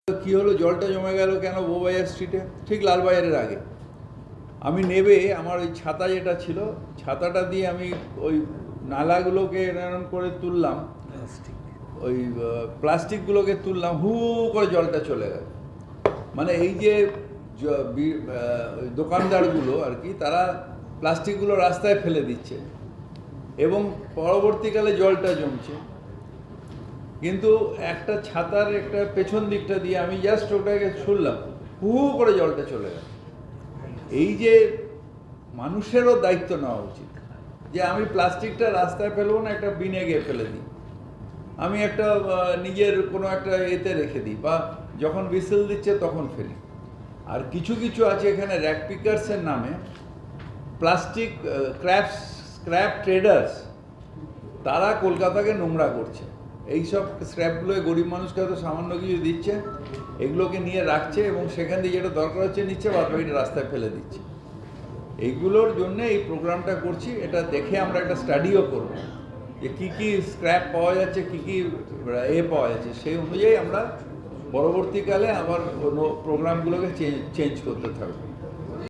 কি হলো, জলটা জমে গেল কেন বউবাজার স্ট্রিটে, ঠিক লালবাজারের আগে। আমি নেবে আমার ওই ছাতা যেটা ছিল, ছাতাটা দিয়ে আমি ওই নালাগুলোকে এরকম করে তুললাম, ওই প্লাস্টিকগুলোকে তুললাম, হু করে জলটা চলে গেল। মানে এই যে দোকানদারগুলো আর কি, তারা প্লাস্টিকগুলো রাস্তায় ফেলে দিচ্ছে এবং পরবর্তীকালে জলটা জমছে। কিন্তু একটা ছাতার একটা পেছন দিকটা দিয়ে আমি জাস্ট ওটাকে ছুড়লাম, হু করে জলটা চলে গেল। এই যে মানুষেরও দায়িত্ব নেওয়া উচিত যে আমি প্লাস্টিকটা রাস্তায় ফেলবো না, একটা বিনে গিয়ে ফেলে দিই, আমি একটা নিজের কোনো একটা এতে রেখে দিই, বা যখন বিসেল দিচ্ছে তখন ফেলি। আর কিছু কিছু আছে এখানে র্যাক পিকার্সের নামে প্লাস্টিক স্ক্র্যাপ ট্রেডার্স, তারা কলকাতাকে নোংরা করছে। এইসব স্ক্র্যাপগুলো গরিব মানুষকে হয়তো সামান্য কিছু দিচ্ছে, এগুলোকে নিয়ে রাখছে এবং সেখান থেকে যেটা দরকার হচ্ছে নিচ্ছে, বাদ বাকিটা রাস্তায় ফেলে দিচ্ছে। এইগুলোর জন্য এই প্রোগ্রামটা করছি। এটা দেখে আমরা একটা স্টাডিও করব যে কী কী স্ক্র্যাপ পাওয়া যাচ্ছে, কী কী পাওয়া যাচ্ছে, সেই অনুযায়ী আমরা পরবর্তীকালে আবার প্রোগ্রামগুলোকে চেঞ্জ করতে থাকবো।